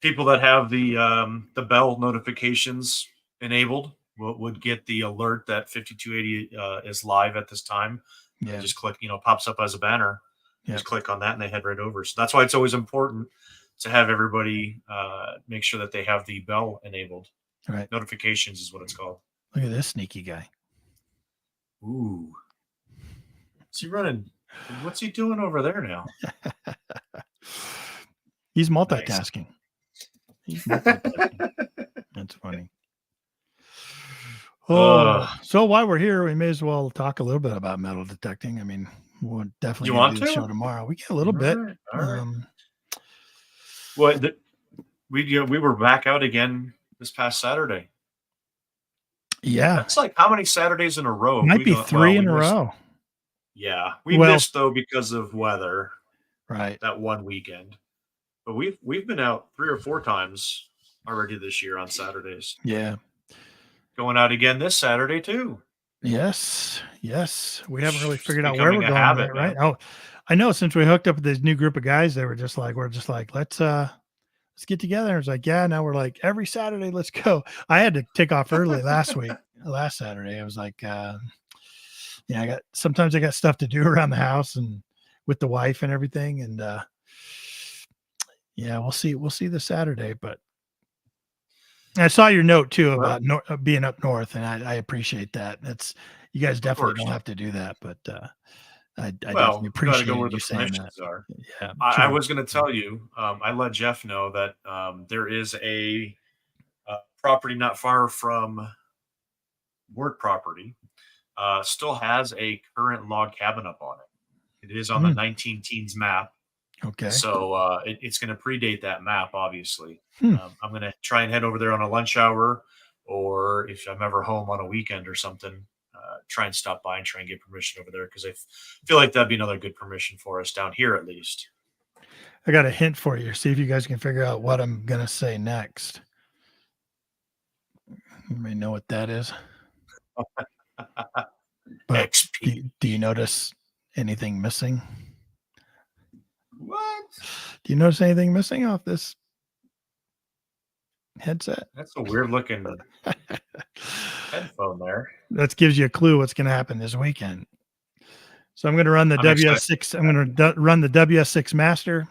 People that have the bell notifications enabled would get the alert that 5280 is live at this time. Yeah. Just click, pops up as a banner. Just click on that and they head right over. So that's why it's always important to have everybody make sure that they have the bell enabled. Right. Notifications is what it's called. Look at this sneaky guy. Ooh. Is he running? What's he doing over there now? He's multitasking. That's funny. So while we're here, we may as well talk a little bit about metal detecting. I mean, we'll definitely do the show tomorrow. We get a little bit. All right. Well, we were back out again this past Saturday. Yeah, that's like how many Saturdays in a row? Might be three in a row. Yeah, we missed though because of weather. Right. That one weekend, but we've been out 3 or 4 times already this year on Saturdays. Yeah. going out again this Saturday too. Yes. We haven't really figured out where becoming we're a going habit, yet, right? man. Oh, I know. Since we hooked up with this new group of guys, we're just like, let's get together. And it's like, yeah. Now we're like every Saturday, let's go. I had to take off early last Saturday. I was like, sometimes I got stuff to do around the house and with the wife and everything. And we'll see this Saturday. But I saw your note too about being up north, and I appreciate that. You guys definitely don't have to do that, but I definitely appreciate go where you the saying that. are. Yeah, I was going to tell you. I let Jeff know that there is a property not far from work property. Still has a current log cabin up on it. It is on the 19 teens map. Okay. So it's going to predate that map, obviously. I'm going to try and head over there on a lunch hour, or if I'm ever home on a weekend or something, try and stop by and try and get permission over there, because I feel like that'd be another good permission for us down here, at least. I got a hint for you. See if you guys can figure out what I'm going to say next. You may know what that is. But do you notice anything missing? What? Do you notice anything missing off this headset? That's a weird looking headphone there. That gives you a clue what's going to happen this weekend. So I'm going to run the WS6. I'm going to run the WS6 Master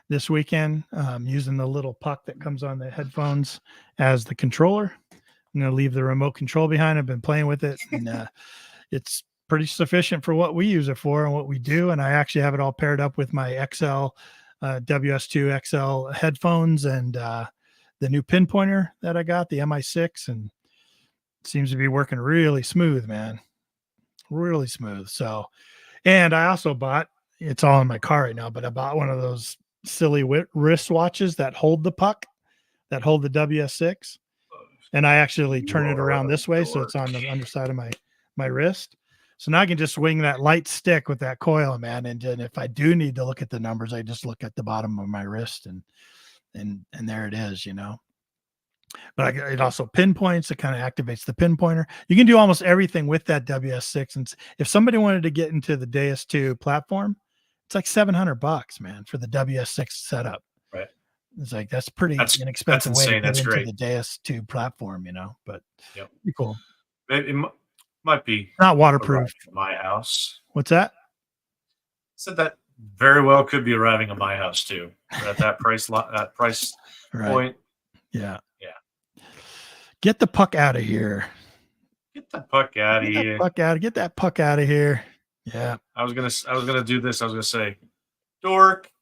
this weekend, using the little puck that comes on the headphones as the controller. I'm going to leave the remote control behind. I've been playing with it, and it's pretty sufficient for what we use it for and what we do. And I actually have it all paired up with my XL WS2 XL headphones and the new pinpointer that I got, the MI6, and it seems to be working really smooth, man. Really smooth. So, and I also bought, it's all in my car right now, but I bought one of those silly wrist watches that hold the puck, that hold the WS6. And I actually turn it around this way, so it's on the underside of my wrist. So now I can just swing that light stick with that coil, man. And if I do need to look at the numbers, I just look at the bottom of my wrist, and there it is, you know. But it also pinpoints. It kind of activates the pinpointer. You can do almost everything with that WS6. And if somebody wanted to get into the Deus 2 platform, it's like $700, man, for the WS6 setup. Right. It's like that's inexpensive way to get into the Deus 2 platform, you know. But be cool. It might be not waterproof. At my house. What's that? Said that very well could be arriving at my house too. At that price point. Yeah. Get the puck out of here. Get the puck out of here. Get that puck out of here. Yeah. I was gonna do this. I was gonna say, dork.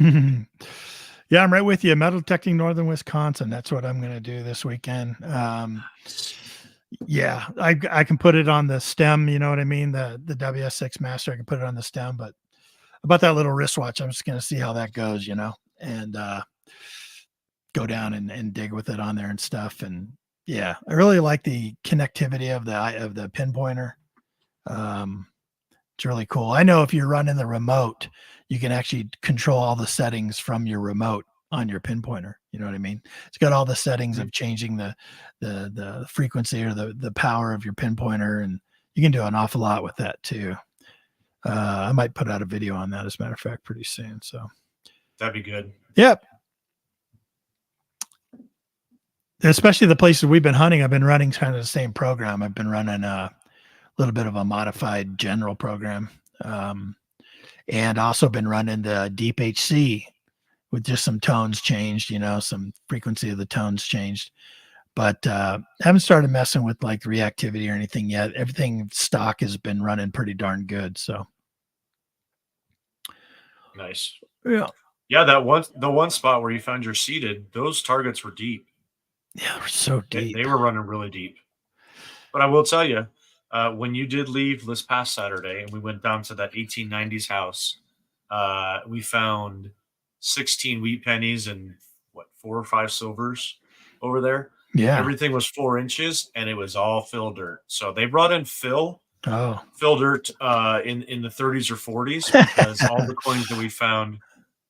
Yeah, I'm right with you. Metal detecting Northern Wisconsin. That's what I'm gonna do this weekend. Yeah, I can put it on the stem. You know what I mean? The WS6 Master. I can put it on the stem, but about that little wristwatch, I'm just gonna see how that goes. You know, and go down and dig with it on there and stuff. And yeah, I really like the connectivity of the pinpointer. It's really cool. I know if you're running the remote, you can actually control all the settings from your remote on your pinpointer. You know what I mean? It's got all the settings of changing the frequency or the power of your pinpointer, and you can do an awful lot with that too. I might put out a video on that, as a matter of fact, pretty soon. So that'd be good. Yep. Especially the places we've been hunting, I've been running kind of the same program. I've been running a little bit of a modified general program, and also been running the Deep HC with just some tones changed, you know, some frequency of the tones changed. But haven't started messing with like reactivity or anything yet. Everything stock has been running pretty darn good. So nice. Yeah. Yeah, the one spot where you found your seated, those targets were deep. Yeah, they're so deep. They were running really deep. But I will tell you, when you did leave this past Saturday and we went down to that 1890s house, we found 16 wheat pennies and 4 or 5 silvers over there. Yeah. Everything was 4 inches and it was all fill dirt. So they brought in fill dirt in the 30s or 40s, because all the coins that we found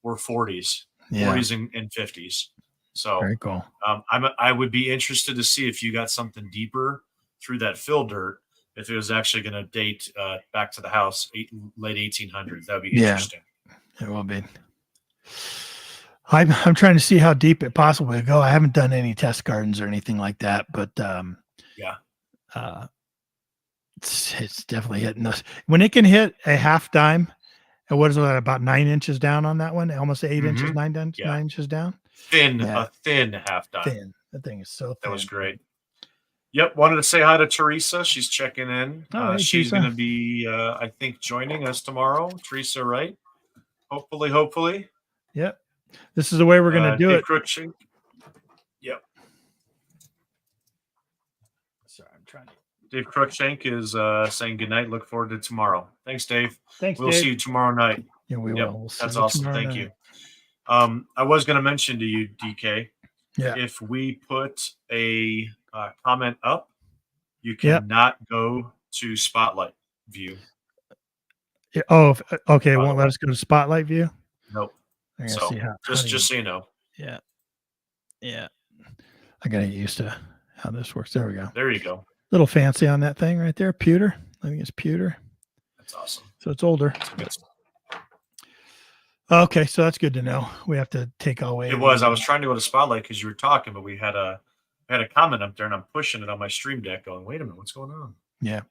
were 40s, 40s and 50s. So very cool. I would be interested to see if you got something deeper through that fill dirt, if it was actually going to date back to the house, late 1800s. That would be interesting. It will be. I'm trying to see how deep it possibly will go. I haven't done any test gardens or anything like that, but it's definitely hitting us. When it can hit a half dime, and what is that, about 9 inches down on that one? Almost 8 inches, 9 inches down. A thin half dime. Thin. That thing is so thin. That was great. Yep. Wanted to say hi to Teresa. She's checking in. Hey, she's going to be, I think, joining us tomorrow. Teresa, right? Hopefully. Yep. This is the way we're going to do it. Crookshank. Yep. Sorry, I'm trying to. Dave Crookshank is saying good night. Look forward to tomorrow. Thanks, Dave. Thanks, We'll Dave. see you tomorrow night. Yeah, we will. We'll That's awesome. Thank you. I was going to mention to you, DK, if we put a comment up, you cannot go to Spotlight View. Oh, okay. It won't let us go to Spotlight View? Nope. So, just so you know. Yeah. I got to get used to how this works. There we go. There you go. Little fancy on that thing right there. Pewter. I think it's pewter. That's awesome. So it's older. Okay, so that's good to know. We have to take away. It was. I was trying to go to Spotlight because you were talking, but we had a comment up there, and I'm pushing it on my stream deck, going, "Wait a minute, what's going on?" Yeah.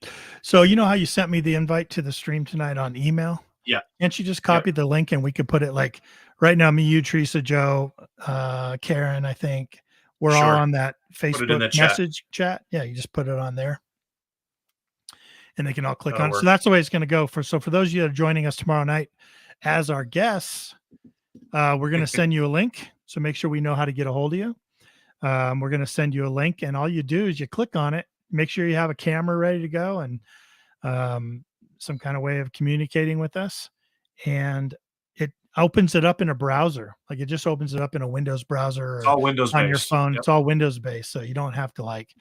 So you know how you sent me the invite to the stream tonight on email? Yeah. Can't you just copy the link and we could put it like right now? Me, you, Teresa, Joe, Karen. I think we're all on that Facebook message chat. Yeah, you just put it on there, and they can all click on it. So that's the way it's going to go. For those of you that are joining us tomorrow night as our guests, we're going to send you a link. So make sure we know how to get a hold of you. We're going to send you a link, and all you do is you click on it. Make sure you have a camera ready to go and some kind of way of communicating with us. And it opens it up in a browser. Like it just opens it up in a Windows browser. It's all Windows on based. Your phone. Yep. It's all Windows based. So you don't have to like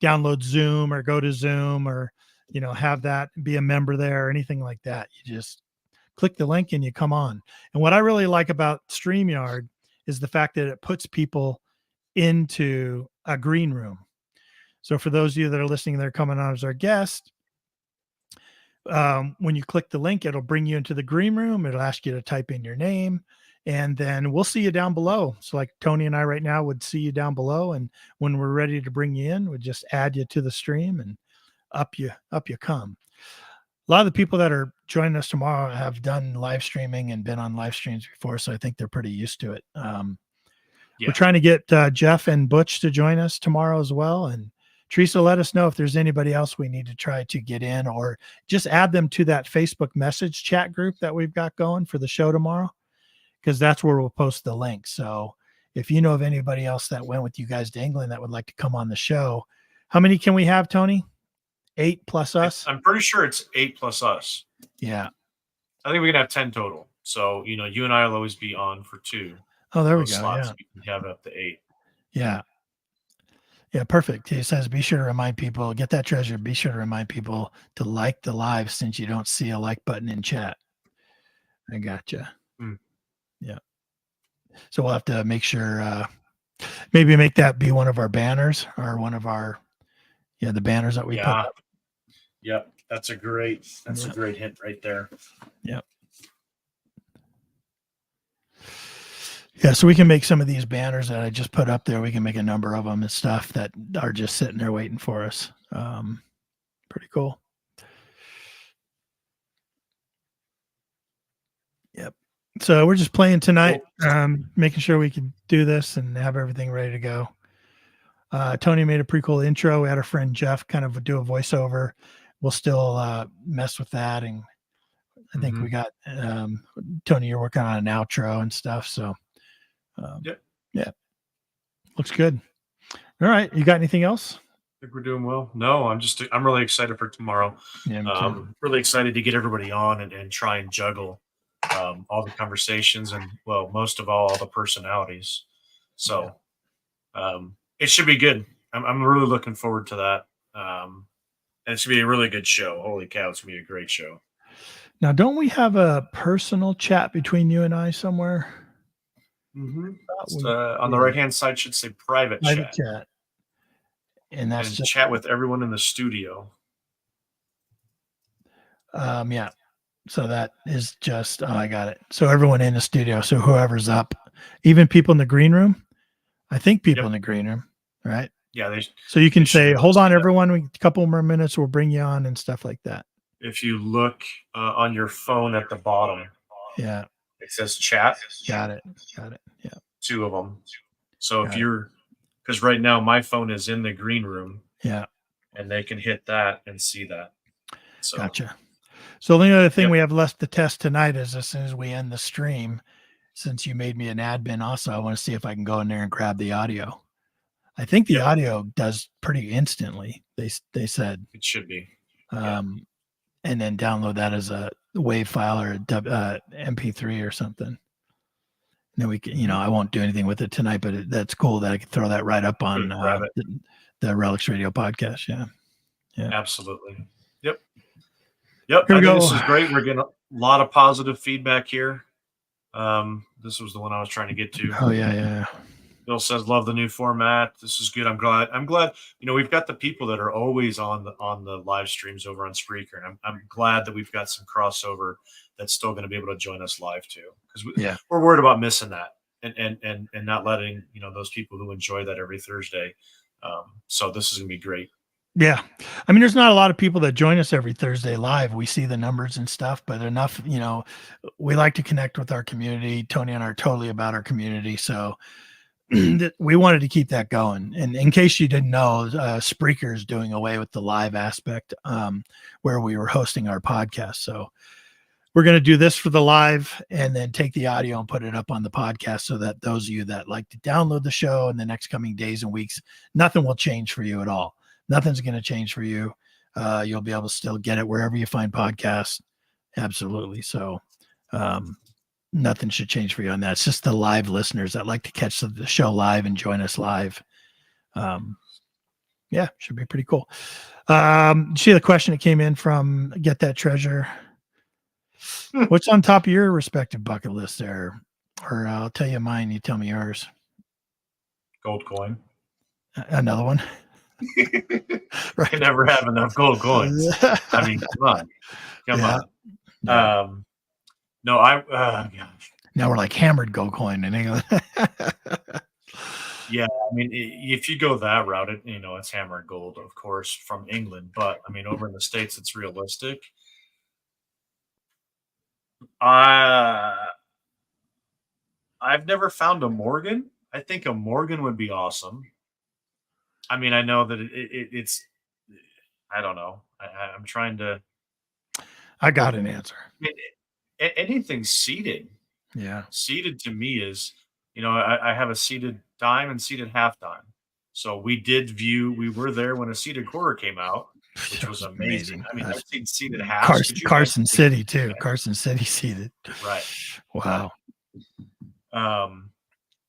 download Zoom or go to Zoom or, have that be a member there or anything like that. You just click the link and you come on. And what I really like about StreamYard is the fact that it puts people into a green room. So for those of you that are listening, they're coming on as our guest. When you click the link, it'll bring you into the green room. It'll ask you to type in your name, and then we'll see you down below. So like Tony and I right now would see you down below. And when we're ready to bring you in, we'd just add you to the stream and up you come. A lot of the people that are joining us tomorrow have done live streaming and been on live streams before. So I think they're pretty used to it. We're trying to get Jeff and Butch to join us tomorrow as well. And Teresa, let us know if there's anybody else we need to try to get in, or just add them to that Facebook message chat group that we've got going for the show tomorrow, because that's where we'll post the link. So if you know of anybody else that went with you guys to England that would like to come on the show, how many can we have, Tony? 8 plus us? I'm pretty sure it's 8 plus us. Yeah. I think we can have 10 total. So, you and I will always be on for 2. Oh, there we go. Slots. We can have up to 8. Yeah. Yeah, perfect. He says, be sure to remind people, get that treasure. Be sure to remind people to like the live since you don't see a like button in chat. I gotcha. Yeah. So we'll have to make sure, maybe make that be one of our banners or one of our, the banners that we put up. Yep. That's a great hint right there. Yep. Yeah, so we can make some of these banners that I just put up there. We can make a number of them and stuff that are just sitting there waiting for us. Pretty cool. Yep. So we're just playing tonight, making sure we can do this and have everything ready to go. Tony made a pretty cool intro. We had our friend Jeff kind of do a voiceover. We'll still mess with that. And I think we got Tony, you're working on an outro and stuff. So yeah, looks good. All right, you got anything else? I think we're doing well. No, I'm really excited for tomorrow. Yeah, really excited to get everybody on and try and juggle all the conversations and, well, most of all the personalities. So it should be good. I'm really looking forward to that. And it's gonna be a really good show. Holy cow, it's gonna be a great show. Now, don't we have a personal chat between you and I somewhere? On the right-hand side should say private chat. And that's just chat with everyone in the studio. Yeah. So that is just, I got it. So everyone in the studio. So whoever's up, even people in the green room, I think people in the green room, right? Yeah. So you can say, hold on, everyone, a couple more minutes, we'll bring you on and stuff like that. If you look on your phone at the bottom, yeah, it says chat. Got it. Yeah. 2 of them. So if you're, because right now my phone is in the green room. Yeah. And they can hit that and see that. So. Gotcha. So the only other thing we have left to test tonight is as soon as we end the stream, since you made me an admin also, I want to see if I can go in there and grab the audio. I think the audio does pretty instantly. They said it should be. And then download that as a WAV file or a MP3 or something. And then we can, I won't do anything with it tonight, but that's cool that I can throw that right up on the Relics Radio podcast. Yeah. Absolutely. Yep. I think this is great. We're getting a lot of positive feedback here. This was the one I was trying to get to. Oh yeah. Bill says, "Love the new format. This is good. I'm glad. We've got the people that are always on the live streams over on Spreaker, and I'm glad that we've got some crossover that's still going to be able to join us live too, because we're worried about missing that and not letting those people who enjoy that every Thursday. So this is going to be great." Yeah. I mean, there's not a lot of people that join us every Thursday live. We see the numbers and stuff, but enough, we like to connect with our community. Tony and I are totally about our community. So we wanted to keep that going. And in case you didn't know, Spreaker is doing away with the live aspect where we were hosting our podcast. So we're going to do this for the live and then take the audio and put it up on the podcast so that those of you that like to download the show in the next coming days and weeks, nothing will change for you at all. Nothing's going to change for you. You'll be able to still get it wherever you find podcasts. Absolutely. So nothing should change for you on that. It's just the live listeners that like to catch the show live and join us live. Should be pretty cool. See the question that came in from Get That Treasure. What's on top of your respective bucket list there? Or I'll tell you mine. You tell me yours. Gold coin. Another one. Right. You never have enough gold coins. I mean, come on. No, gosh. Now we're like hammered gold coin in England. Yeah, I mean, if you go that route, it's hammered gold, of course, from England. But I mean, over in the States, it's realistic. I've never found a Morgan. I think a Morgan would be awesome. I mean, I know that it's, I don't know. I'm trying to. I got an answer. Anything seated. Yeah. Seated to me is, I have a seated dime and seated half dime. So we were there when a seated quarter came out, which was amazing. I mean, I've seen seated halves. Carson City too. Carson City seated. Right. Wow.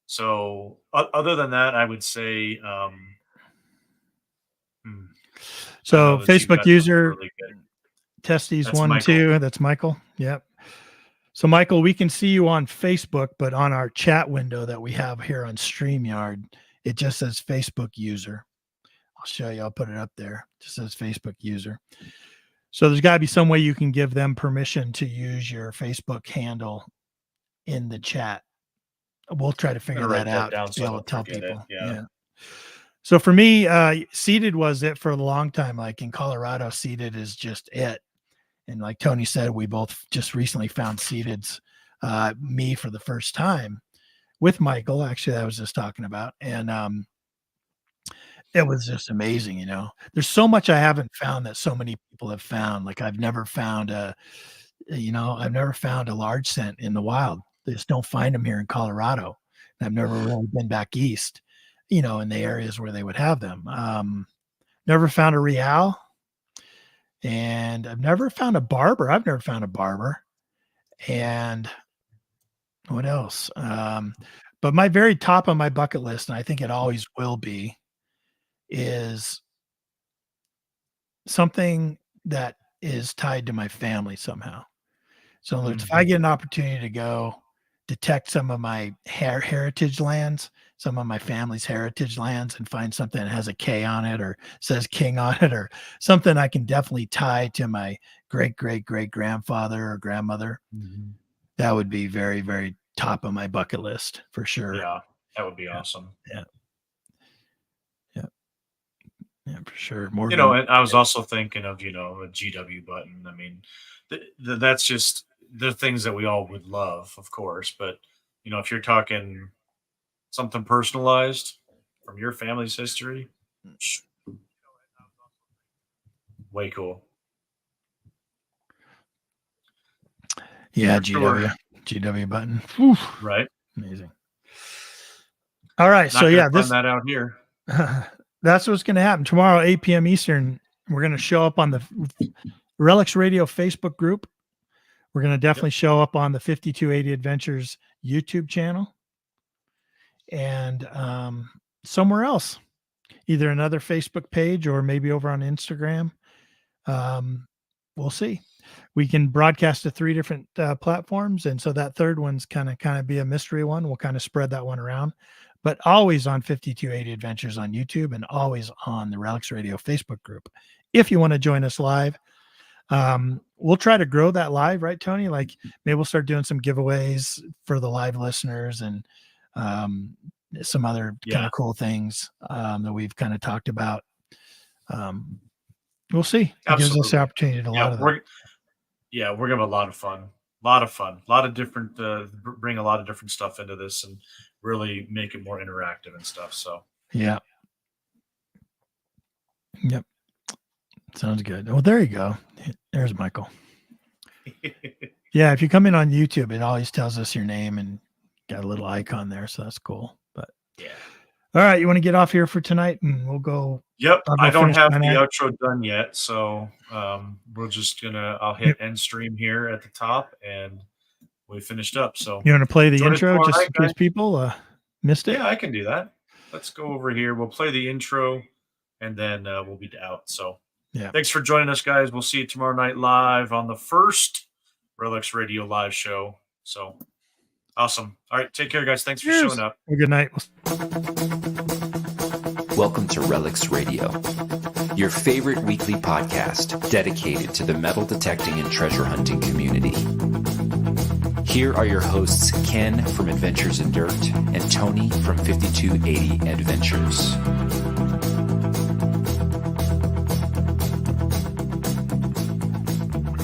So other than that, I would say, so Facebook user really Testes 1 and 2. That's Michael. Yep. So Michael, we can see you on Facebook, but on our chat window that we have here on StreamYard, it just says Facebook user. I'll show you. I'll put it up there. It just says Facebook user. So there's got to be some way you can give them permission to use your Facebook handle in the chat. We'll try to figure that out to be able to tell people. Yeah. So for me, seated was it for a long time. Like in Colorado, seated is just it. And like Tony said, we both just recently found seateds, me for the first time with Michael, actually, I was just talking about. And it was just amazing. There's so much I haven't found that so many people have found. Like I've never found a large scent in the wild. They just don't find them here in Colorado. And I've never really been back east, in the areas where they would have them. Never found a Real. And I've never found a barber. And what else? But my very top on my bucket list, and I think it always will be, is something that is tied to my family somehow. So in other words, if I get an opportunity to go detect some of my heritage lands, some of my family's heritage lands, and find something that has a K on it or says King on it, or something I can definitely tie to my great grandfather or grandmother. Mm-hmm. That would be very, very top of my bucket list for sure. Yeah, that would be awesome. Yeah, for sure. And I was also thinking of, a GW button. I mean, that's just the things that we all would love, of course. But, if you're talking something personalized from your family's history, way cool. Yeah, GW button. Whew. Right. Amazing. All right. Not so yeah, find that out here. That's what's going to happen tomorrow, 8 p.m. Eastern. We're going to show up on the Relics Radio Facebook group. We're going to definitely show up on the 5280 Adventures YouTube channel, and somewhere else, either another Facebook page or maybe over on Instagram. We'll see. We can broadcast to 3 different platforms, and so that third one's kind of be a mystery one. We'll kind of spread that one around, but always on 5280 Adventures on YouTube and always on the Relics Radio Facebook group. If you want to join us live, we'll try to grow that live, right, Tony? Like maybe we'll start doing some giveaways for the live listeners and some other kind of cool things that we've kind of talked about. We'll see. It gives us the opportunity to we're gonna have a lot of fun. A lot of different bring a lot of different stuff into this and really make it more interactive and stuff. So yep. Sounds good. Well, there you go. There's Michael. Yeah, if you come in on YouTube, it always tells us your name and got a little icon there, so that's cool. But yeah. All right, you want to get off here for tonight, and we'll go. Yep, I don't have the outro done yet, so we're just I'll hit end stream here at the top, and we finished up. So you want to play the intro just in case people missed it? Yeah, I can do that. Let's go over here. We'll play the intro, and then we'll be out. So yeah, thanks for joining us, guys. We'll see you tomorrow night live on the first Relics Radio live show. So awesome. All right, take care, guys. Thanks for showing up. Well, good night. Welcome to Relics Radio, your favorite weekly podcast dedicated to the metal detecting and treasure hunting community. Here are your hosts, Ken from Adventures in Dirt and Tony from 5280 Adventures.